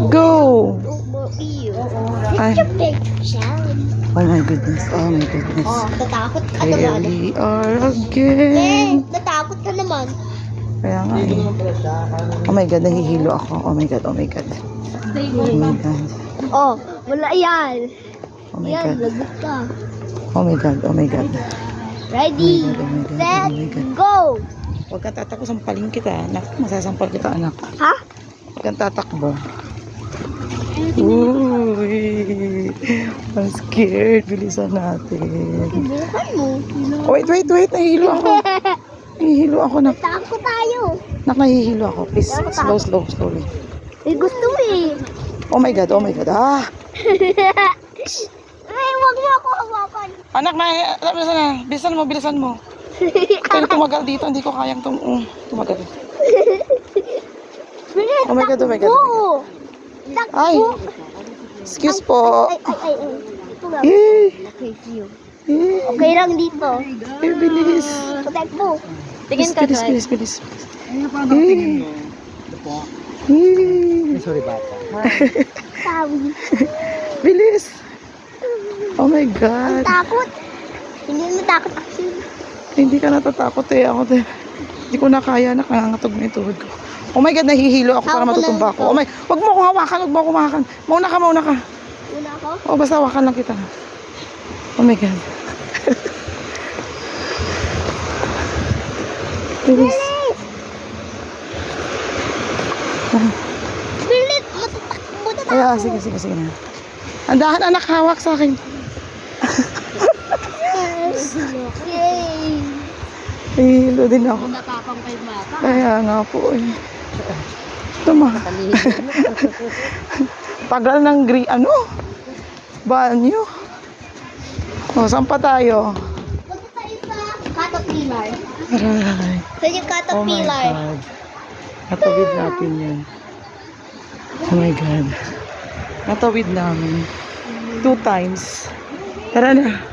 go! Ay. Oh, Oh my goodness, oh my goodness. natakot ka Here naman. we are again. Natakot ka naman. Kaya nga eh. Oh my God, nahihilo ako. Oh my God, oh my God. Oh my God. Oh, wala yan. Oh my Yan, God. lagot ka. Oh my God, oh my God. Ready, Oh my God, oh my God, set, oh my God. go! Huwag kang tatakbo, sampalin kita. Anak, masasampal kita, anak. Ha? Huwag kang tatakbo. Uy, I'm scared. Bilisan natin. Bukan mo. Oh, wait, wait, wait. Nahihilo ako. Nahihilo ako. Takot tayo. Nahihilo ako. Please, slow, slow, slowly. Eh, gusto mo eh. Oh my God, oh my God. Ah! Ay, wag mo ako hawakan. Anak, bilisan na. Bilisan mo, bilisan mo. Kaya tumagal dito, hindi ko kayang tumagal. Oh my God, oh my God. Oh my God. Ay, excuse po. Ay. Ito nga. Eh, eh, Okay lang dito. eh, bilis. Protect mo. Bilis, bilis, bilis, bilis. Eh, eh. Sorry, bata. Sabi. Bilis. Oh my God. Takot. Hindi mo takot actually. Hindi ka natatakot eh. Ako eh. Hindi ko na kaya. Nakangangatog na yung tuhod ko. Oh my God, nahihilo ako para matutumba ako. Oh my, wag mo akong hawakan, wag mo akong hawakan. Mauna ka, mauna ka. Una ako? Oh, basta hawakan lang kita. Oh my God. Bilis. Bilit. Matatakbo na Ay, sige, sige, sige na. Andahan anak, hawak sa akin. Yay. Nahihilo din ako. Nakakang kay mata. Kaya nga po eh. Tama. Tagal ng banyo. O, saan pa tayo? Punta tayo sa caterpillar. Aray. Sa yung Oh my caterpillar. God. Natawid natin yan. Oh my God. Natawid namin. 2 times. Tara na.